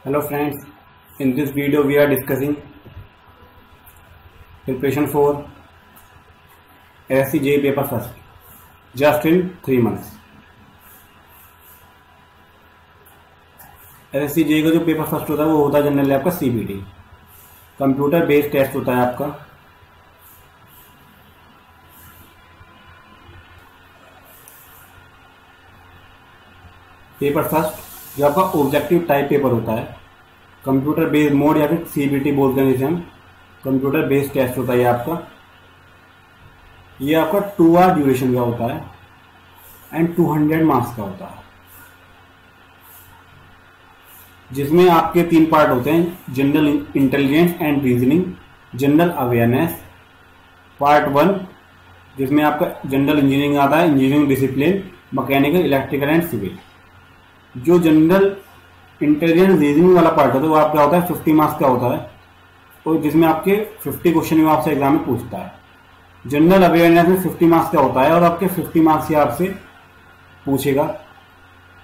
Hello friends, in this video we are discussing preparation for SSC JEE paper first, just in 3 months. SSC JEE का जो paper first होता है वो होता है जनरली आपका CBT, कंप्यूटर बेस्ड टेस्ट होता है आपका। पेपर फर्स्ट जो आपका ऑब्जेक्टिव टाइप पेपर होता है, कंप्यूटर बेस्ड मोड या फिर CBT बोलते हैं जिसे हम, कंप्यूटर बेस्ड टेस्ट होता है ये आपका 2 आवर ड्यूरेशन का होता है एंड 200 मार्क्स का होता है, जिसमें आपके 3 पार्ट होते हैं: general intelligence and reasoning, general awareness. Part 1 जिसमें आपका जनरल इंजीनियरिंग आता है, engineering discipline, mechanical, electrical and civil. जो जनरल इंटेलिजेंस रीजनिंग वाला पार्ट होता है वो आपका होता है 50 मार्क्स का होता है, और जिसमें आपके 50 क्वेश्चन वो आपसे एग्जाम में पूछता है। जनरल अवेयरनेस में 50 मार्क्स का होता है और आपके 50 मार्क्स ही आपसे पूछेगा।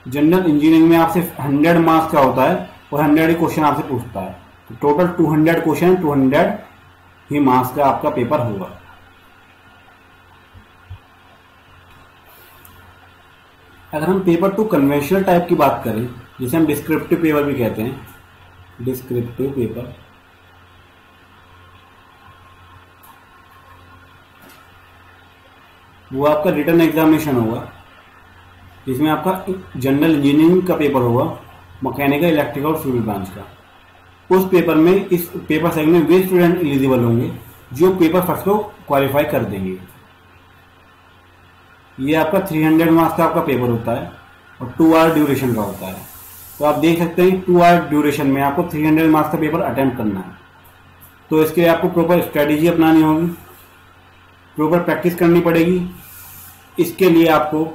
जनरल इंजीनियरिंग में आपसे 100 मार्क्स का होता है और 100 ही क्वेश्चन आपसे पूछता है, तो टोटल 200 क्वेश्चन, 200 ही मार्क्स का आपका पेपर होगा। अगर हम पेपर 2 कन्वेंशनल टाइप की बात करें, जिसे हम डिस्क्रिप्टिव पेपर भी कहते हैं, डिस्क्रिप्टिव पेपर, वो आपका रिटन एग्जामिनेशन होगा, जिसमें आपका जनरल इंजीनियरिंग का पेपर होगा, मैकेनिकल, इलेक्ट्रिकल और सिविल ब्रांच का। उस पेपर में, इस पेपर सेगमेंट में वे स्टूडेंट एलिजिबल होंगे जो पेपर फर्स्ट को क्वालिफाई कर देंगे। ये आपका 300 मार्क्स का आपका पेपर होता है और 2 आवर ड्यूरेशन का होता है। तो आप देख सकते हैं 2 आवर ड्यूरेशन में आपको 300 मार्क्स का पेपर अटेम्प्ट करना है, तो इसके लिए आपको प्रॉपर स्ट्रेटेजी अपनानी होगी, प्रॉपर प्रैक्टिस करनी पड़ेगी। इसके लिए आपको,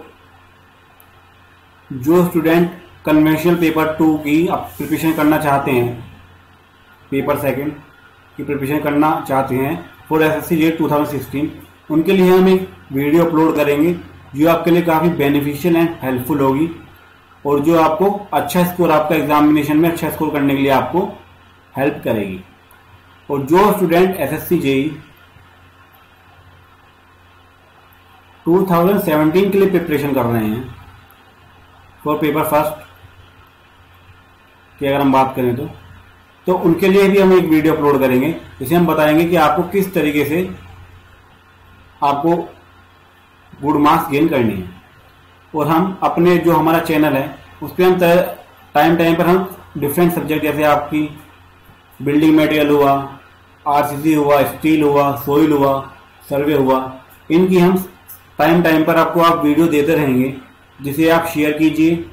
जो स्टूडेंट कन्वेंशनल पेपर 2 की प्रिपरेशन करना चाहते हैं, पेपर सेकंड की प्रिपरेशन करना चाहते हैं फॉर SSC JEE 2016, उनके लिए हम एक वीडियो अपलोड करेंगे जो आपके लिए काफ़ी बेनिफिशियल एंड हेल्पफुल होगी, और जो आपको अच्छा स्कोर, आपका एग्जामिनेशन में अच्छा स्कोर करने के लिए आपको हेल्प करेगी। और जो स्टूडेंट SSC JEE 2017 के लिए प्रिपरेशन कर रहे हैं फॉर पेपर फर्स्ट की अगर हम बात करें तो उनके लिए भी हम एक वीडियो अपलोड करेंगे, जिसे हम बताएंगे कि आपको किस तरीके से आपको गुड मार्क्स गेन करनी है। और हम अपने जो हमारा चैनल है उस पर हम टाइम पर हम डिफरेंट सब्जेक्ट, जैसे आपकी बिल्डिंग मटेरियल हुआ, RCC हुआ, स्टील हुआ, सोइल हुआ, सर्वे हुआ, इनकी हम टाइम पर आपको आप वीडियो देते रहेंगे, जिसे आप शेयर कीजिए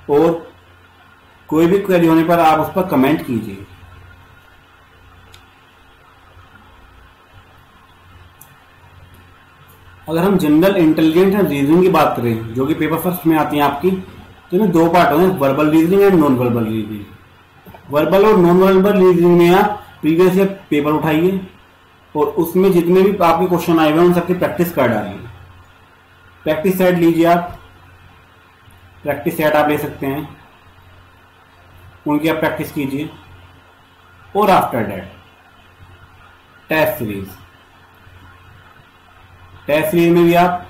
और कोई भी क्वेरी होने पर आप उस पर कमेंट कीजिए। अगर हम जनरल इंटेलिजेंस एंड रीजनिंग की बात करें, जो कि पेपर फर्स्ट में आती है आपकी, तो इसमें 2 पार्ट होंगे, verbal reasoning and non verbal reasoning. Verbal और नॉन वर्बल रीजनिंग में आप प्रीवियस ईयर पेपर उठाइए और उसमें जितने भी आपके क्वेश्चन आए हुए हैं उन सबकी प्रैक्टिस कर डालिए। प्रैक्टिस सेट लीजिए आप, प्रैक्टिस सेट आप ले सकते हैं, उनकी आप प्रैक्टिस कीजिए। और after that test series, test series में भी आप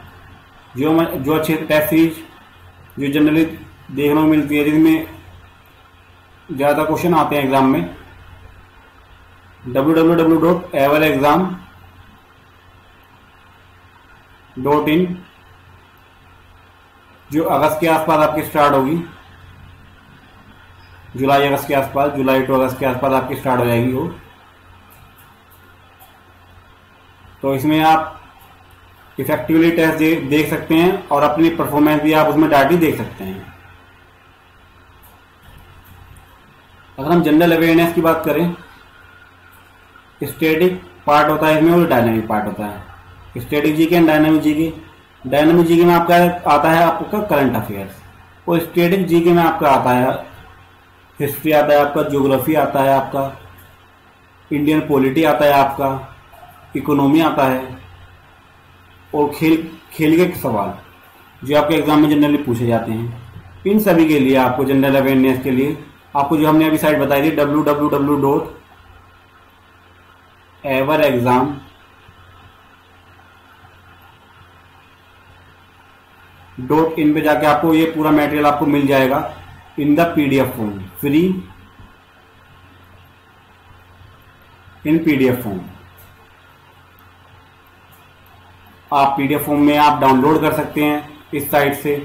जो अच्छे टेस्ट सीरीज जो जनरली देखने को मिलती है, जिनमें ज़्यादा क्वेश्चन आते हैं एग्जाम में, www.avalexam.in, जो अगस्त के आसपास आपकी स्टार्ट होगी, जुलाई अगस्त के आसपास, जुलाई टू अगस्त के आसपास आपकी स्टार्ट हो जाएगी वो। तो इसमें आप इफेक्टिवली टेस्ट देख सकते हैं और अपनी परफॉर्मेंस भी आप उसमें डाटी देख सकते हैं। अगर हम जनरल अवेयरनेस की बात करें, स्टैटिक पार्ट होता है इसमें और डायनामिक पार्ट होता है। Static GK and dynamic GK, dynamic GK में आपका आता है आपका करंट अफेयर्स, और स्टैटिक जीके में आपका आता है हिस्ट्री, आता है आपका ज्योग्राफी, आता है आपका इंडियन पॉलिटी, आता है आपका इकोनॉमी, आता है और खेल के सवाल जो आपके एग्जाम में जनरली पूछे जाते हैं। इन सभी के लिए आपको जनरल अवेयरनेस के लिए आपको जो हमने अभी साइट बताई थी www.everexam.in पे जाके आपको ये पूरा मटेरियल आपको मिल जाएगा in the PDF form, free in PDF form. आप पीडीएफ फॉर्म में आप डाउनलोड कर सकते हैं इस साइट से।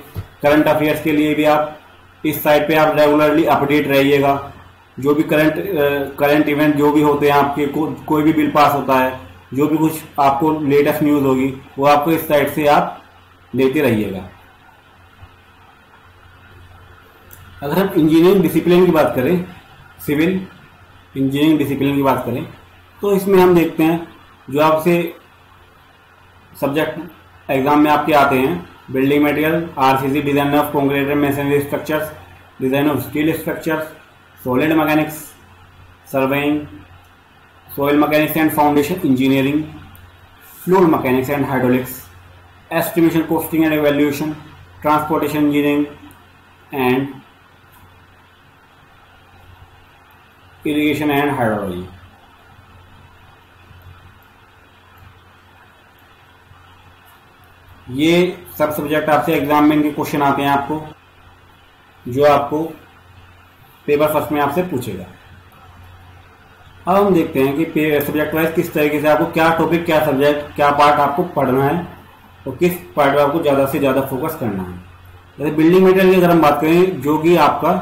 करंट अफेयर्स के लिए भी आप इस साइट पे आप रेगुलरली अपडेट रहिएगा। जो भी करंट इवेंट जो भी होते हैं आपके, कोई भी बिल पास होता है, जो भी कुछ आपको लेटेस्ट न्यूज़ होगी वो आपको इस साइट से आप लेते रहिएगा। अगर हम इंजीनियरिंग डिसिप्लिन की बात करें, सिविल इंजीनियरिंग डिसिप्लिन की बात करें, तो इसमें हम देखते हैं जो आपसे सब्जेक्ट एग्जाम में आपके आते हैं, building material, RCC, design of concrete and masonry structures, design of steel structures, solid mechanics, surveying, soil mechanics and foundation engineering, fluid mechanics and hydraulics, estimation, costing and evaluation, transportation engineering and irrigation and hydrology. ये सब subject आपसे exam में इनके question आते हैं आपको, जो आपको पेपर फर्स्ट में आपसे पूछेगा। अब हम देखते हैं कि सब्जेक्ट वाइज किस तरीके से आपको क्या टॉपिक, क्या सब्जेक्ट, क्या पार्ट आपको पढ़ना है और किस पार्ट में आपको ज्यादा से ज्यादा फोकस करना है। जैसे बिल्डिंग मटेरियल की अगर हम बात करें, जो कि आपका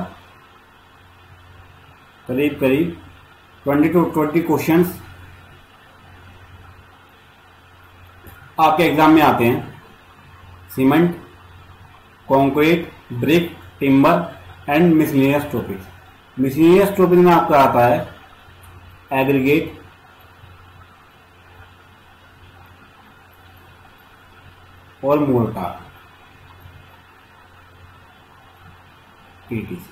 करीब 20 to 20 क्वेश्चंस आपके एग्जाम में आते हैं। Cement, concrete, brick, timber and miscellaneous topic. Miscellaneous topic में आपका आता है एग्रीगेट, और मोर्टार, ईटीसी।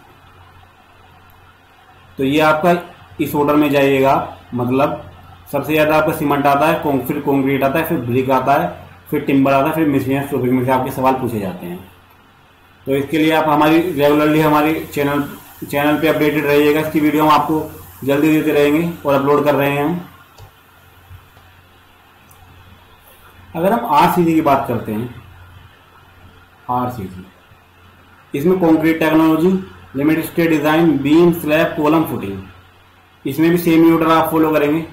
तो ये आपका इस ऑर्डर में जाइएगा, मतलब सबसे ज्यादा आपका सीमेंट आता है, फिर कंक्रीट आता है, फिर ब्रिक आता है, फिर टिम्बर आता है, फिर मिसलेनियस टॉपिक में से आपके सवाल पूछे जाते हैं। तो इसके लिए आप हमारी रेगुलरली हमारी चैनल पे अपडेटेड रहिएगा। इसकी वीडियो हम आपको जल्दी देते रहेंगे और अपलोड कर रहे हैं हम। अगर हम आरसीसी की बात करते हैं, आरसीसी इसमें concrete technology, limited state design, beam, slab, column, footing, इसमें भी सेम ऑर्डर आप फॉलो करेंगे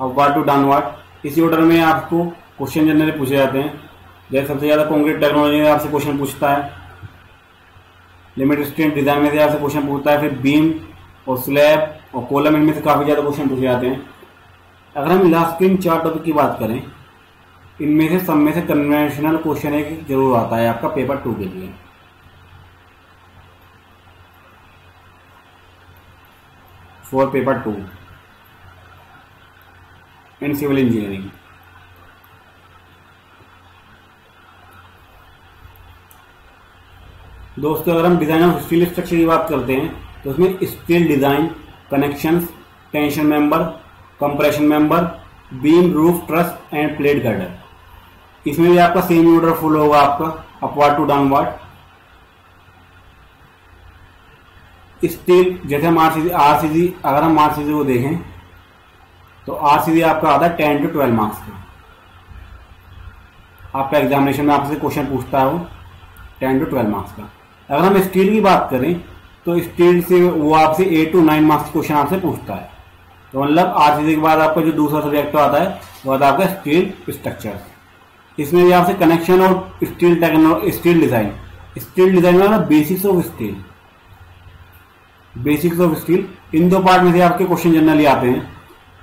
अपवार्ड टू डाउनवार्ड। इसी ऑर्डर में आपको क्वेश्चन जनरली पूछे जाते हैं। जैसे सबसे ज्यादा कंक्रीट टेक्नोलॉजी में आपसे क्वेश्चन पूछता है, लिमिटेड स्टेट डिजाइन में से आपसे क्वेश्चन पूछता है, फिर बीम और स्लैब और कॉलम, इनमें से काफी ज्यादा क्वेश्चन पूछे जाते हैं। अगर हम लास्ट इन 4 टॉपिक की बात करें, इनमें से सब में से कन्वेंशनल क्वेश्चन एक जरूर आता है आपका पेपर 2 के लिए। For paper 2 in civil engineering. दोस्तों, अगर हम डिजाइन ऑफ स्टील स्ट्रक्चर की बात करते हैं, तो उसमें steel design, connections, tension member, compression member, beam, roof, truss end plate girder, इसमें भी आपका सेम ऑर्डर फॉलो होगा आपका अपवार्ड टू डाउनवार्ड। स्टील, जैसे हम आरसीसी अगर हम आरसीसी को देखें, तो आरसीसी आपका आता है 10 to 12 मार्क्स का। आपका एग्जामिनेशन में आपसे क्वेश्चन पूछता है वो 10 to 12 मार्क्स का। अगर हम स्टील की बात करें, तो स्टील से वो आपसे 8 to 9 मार्क्स क्वेश्चन आपसे पूछता है। तो मतलब आरसीसी के बाद आपका जो दूसरा सब्जेक्ट आता है वो आता है आपका स्टील स्ट्रक्चर। इसमें भी आपसे कनेक्शन और स्टील डिजाइन में basics of steel, in 2 part में से आपके क्वेश्चन जनरली आते हैं।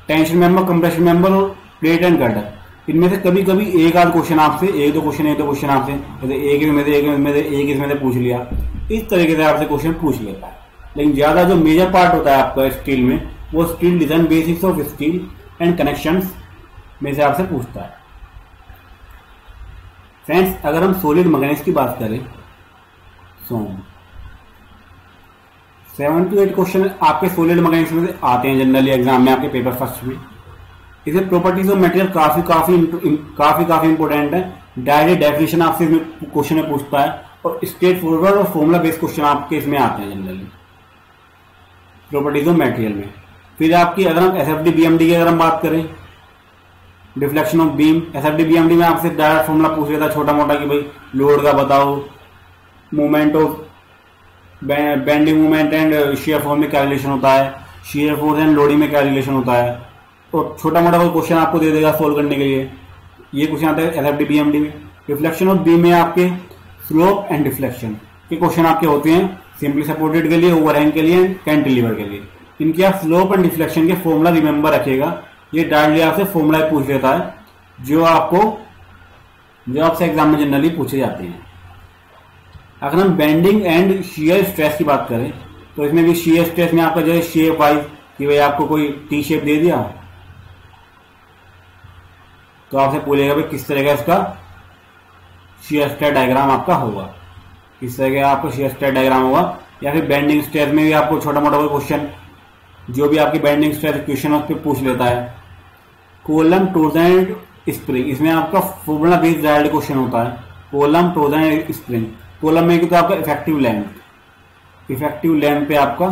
टेंशन मेंबर, कंप्रेशन मेंबर और प्लेट एंड गर्डर, इनमें से कभी कभी एक आध क्वेश्चन आपसे, एक दो क्वेश्चन आपसे, जैसे एक इसमें से पूछ लिया, इस तरीके से आपसे क्वेश्चन पूछ लेता है। लेकिन ज्यादा जो मेजर पार्ट होता है आपका स्टील में, वो steel design, basics of steel and connections में से आपसे पूछता है। फ्रेंड्स, अगर हम सॉलिड मैकेनिक्स की बात करें, 7 to 8 क्वेश्चन आपके सॉलिड मैकेनिक्स में से आते हैं जनरली एग्जाम में, आपके पेपर फर्स्ट में। इसे प्रॉपर्टीज ऑफ मटेरियल काफी इंपोर्टेंट है। डायरेक्ट डेफिनेशन आपसे क्वेश्चन में पूछता है, और स्ट्रेट फॉरवर्ड और फॉर्मूला बेस्ड क्वेश्चन आपके इसमें आते हैं जनरली। प्रॉपर्टीज ऑफ मटेरियल में। फिर आपकी अगर हम एसएफडी बीएमडी की अगर हम बात करें, deflection of beam, SFD BMD में आपसे डायरेक्ट फॉर्मूला पूछ लेता छोटा मोटा कि भाई लोड का बताओ, movement of bending movement and shear force में क्या रिलेशन होता है, शियर फोर्स एंड लोडिंग में क्या रिलेशन होता है, तो छोटा मोटा कोई क्वेश्चन आपको दे देगा सोल्व करने के लिए। ये क्वेश्चन आता है एसएफडी बीएमडी में। रिफ्लेक्शन ऑफ बीम में आपके स्लोप एंड डिफ्लेक्शन के क्वेश्चन आपके होते हैं, सिंपली सपोर्टेड के लिए, ओवरहैंग के लिए, कैंटिलीवर के लिए। इनके आप स्लोप एंड डिफ्लेक्शन के फॉर्मूला रिमेंबर रखिएगा। ये डायरेक्टली आपसे फॉर्मूला पूछ लेता है जो आपसे एग्जाम में जनरली पूछे जाते हैं। अगर हम बेंडिंग एंड शियर स्ट्रेस की बात करें तो इसमें भी शियर स्ट्रेस में आपका जो है शेप वाइज कि भाई आपको कोई टी शेप दे दिया तो आपसे पूछेगा भाई किस तरह का इसका शियर स्ट्रेस डायग्राम आपका होगा, किस तरह का आपका शियर स्ट्रेस डायग्राम होगा। या फिर बेंडिंग स्ट्रेस में भी आपको छोटा मोटा कोई क्वेश्चन जो भी आपकी बेंडिंग स्ट्रेस इक्वेशन उस पर पूछ लेता है। कोलम टोर्जन एंड स्प्रिंग, इसमें आपका फॉर्मूला बेस्ड डायरेक्ट क्वेश्चन होता है। Column torsion and spring, column में तो आपका इफेक्टिव लेंथ पे आपका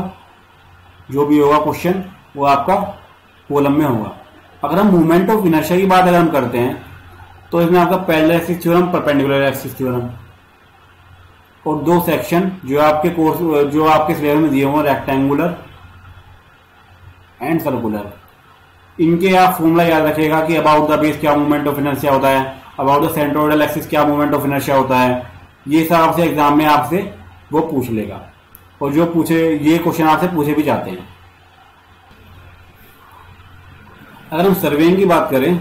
जो भी होगा क्वेश्चन वो आपका कोलम में होगा। अगर हम मूवमेंट ऑफ इनर्शिया की बात अगर हम करते हैं तो इसमें आपका parallel axis theorem, perpendicular axis theorem और दो सेक्शन जो आपके सिलेबस में दिए हुए रेक्टेंगुलर एंड सर्कुलर, इनके आप फॉर्मूला याद रखिएगा कि अबाउट द बेस क्या मूवमेंट ऑफ इनर्शिया होता है, अबाउट द सेंट्रोइडल एक्सिस क्या मूवमेंट ऑफ इनर्शिया होता है। ये सब आपसे एग्जाम में आपसे वो पूछ लेगा और जो पूछे ये क्वेश्चन आपसे पूछे भी जाते हैं। अगर हम सर्वेइंग की बात करें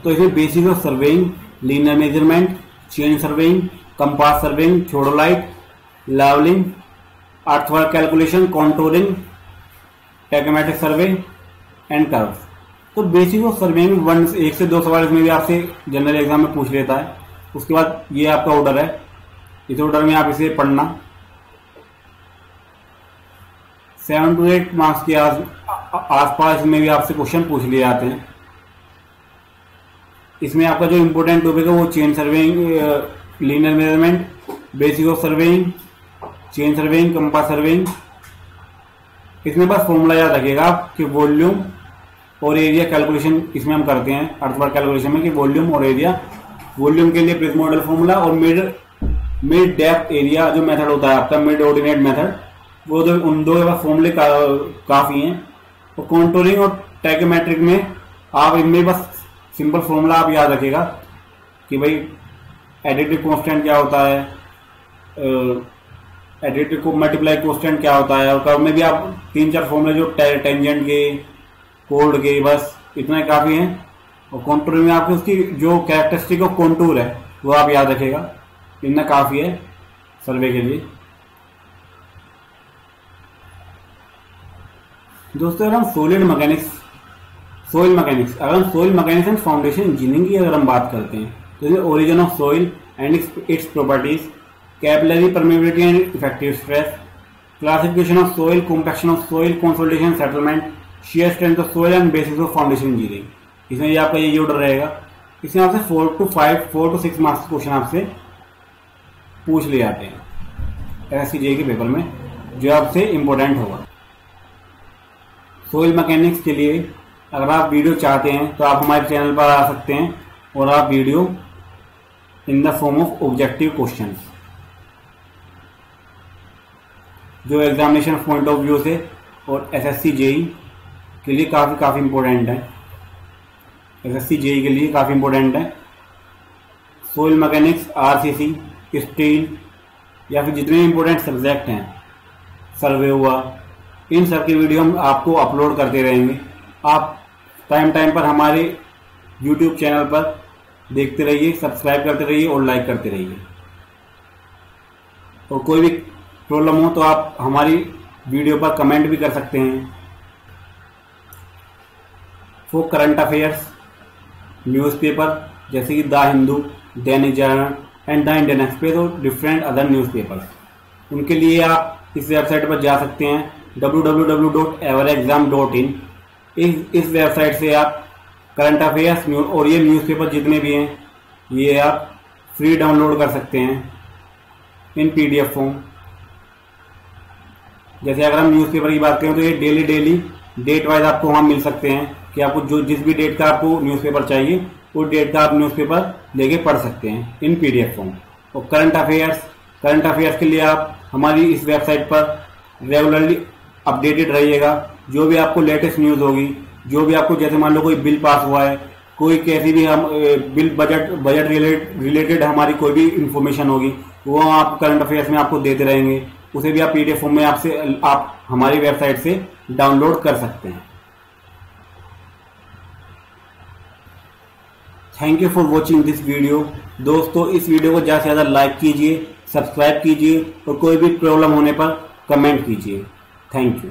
तो इसमें basic of surveying, linear measurement, chain surveying, compass surveying, theodolite, levelling, earthwork calculation, contouring, tacheometric survey and curves. तो बेसिक ऑफ सर्वेइंग 1 से 2 सवाल इसमें भी आपसे जनरल एग्जाम में पूछ लेता है। उसके बाद ये आपका ऑर्डर है, इस ऑर्डर में आप इसे पढ़ना। 7 to 8 मार्क्स के आसपास में भी आपसे क्वेश्चन पूछ लिए जाते हैं। इसमें आपका जो इम्पोर्टेंट टॉपिक है वो chain surveying, linear measurement, basic of surveying, chain surveying, compass surveying. इसमें बस फॉर्मूला याद रखिएगा कि वॉल्यूम और एरिया कैलकुलेशन इसमें हम करते हैं अर्थवर्क कैलकुलेशन में कि वॉल्यूम और एरिया। वॉल्यूम के लिए प्रिज्म मॉडल फॉर्मूला और मिड डेप्थ एरिया जो मेथड होता है आपका मिड ऑर्डिनेट मेथड, वो उन दो फॉर्मूले काफी हैं। और कॉन्टूरिंग और टैकोमेट्रिक में आप इनमें बस सिंपल फॉर्मूला आप याद रखिएगा कि भाई एडिटिव कांस्टेंट क्या होता है, एडिटिव को मल्टीप्लाई कांस्टेंट क्या होता है, और कर्व में भी आप 3-4 फॉर्मूले जो टेंजेंट के, कोड के, बस इतना काफी है। और कॉन्टूरिंग में आपकी उसकी जो कैरेक्टरिस्टिक ऑफ कॉन्टूर है वो आप याद रखिएगा, इतना काफी है सर्वे के लिए। दोस्तों अगर हम सॉइल मैकेनिक्स अगर हम soil mechanics and foundation engineering की अगर हम बात करते हैं तो origin of soil and its properties, capillary permeability and effective stress, classification of soil, compaction of soil, consolidation, settlement, shear strength of soil and bases of foundation engineering. इसमें ये आपका ये ऑर्डर रहेगा। इसमें आपसे 4 to 6 मार्क्स क्वेश्चन आपसे पूछ लिए जाते हैं एसएससी के पेपर में, जो आपसे इंपॉर्टेंट होगा। सॉइल मैकेनिक्स के लिए अगर आप वीडियो चाहते हैं तो आप हमारे चैनल पर आ सकते हैं और आप video in the form of objective questions जो एग्जामिनेशन पॉइंट ऑफ व्यू से और एसएससी जेई के लिए काफ़ी इंपॉर्टेंट है। एसएससी जेई के लिए काफ़ी इंपॉर्टेंट है। सॉइल मैकेनिक्स, आरसीसी, स्टील या फिर जितने इंपॉर्टेंट सब्जेक्ट हैं, सर्वे हुआ, इन सब की वीडियो हम आपको अपलोड करते रहेंगे। आप टाइम पर हमारे YouTube चैनल पर देखते रहिए, सब्सक्राइब करते रहिए और लाइक करते रहिए। और कोई भी प्रॉब्लम हो तो आप हमारी वीडियो पर कमेंट भी कर सकते हैं। फॉर करंट अफेयर्स, न्यूज़पेपर जैसे कि the Hindu, Dainik Jagran and the Indian express और डिफरेंट अदर न्यूज़पेपर्स, उनके लिए आप इस वेबसाइट पर जा सकते हैं www.everexam.in। इस वेबसाइट से आप करंट अफेयर्स और ये न्यूज़पेपर जितने भी हैं ये आप फ्री डाउनलोड कर सकते हैं इन PDF फॉर्म। जैसे अगर हम न्यूज़पेपर की बात करें तो ये डेली डेट वाइज आपको वहां मिल सकते हैं कि आपको जो जिस भी डेट का आपको न्यूज़पेपर चाहिए वो डेट का आप न्यूज़पेपर लेके पढ़ सकते हैं इन PDF फॉर्म। और करंट अफेयर्स के लिए आप हमारी इस वेबसाइट पर रेगुलरली अपडेटेड रहिएगा। जो भी आपको लेटेस्ट न्यूज़ होगी, जो भी आपको, जैसे मान लो कोई बिल पास हुआ है, कोई कैसी भी हम बिल बजट रिलेटेड हमारी कोई भी इंफॉर्मेशन होगी वो आप करंट अफेयर्स में आपको देते रहेंगे। उसे भी आप PDF फॉर्म में आप हमारी वेबसाइट से डाउनलोड कर सकते हैं। Thank you for watching this video. दोस्तों, इस वीडियो को ज़्यादा से ज़्यादा लाइक कीजिए, सब्सक्राइब कीजिए और कोई भी प्रॉब्लम होने पर कमेंट कीजिए। Thank you.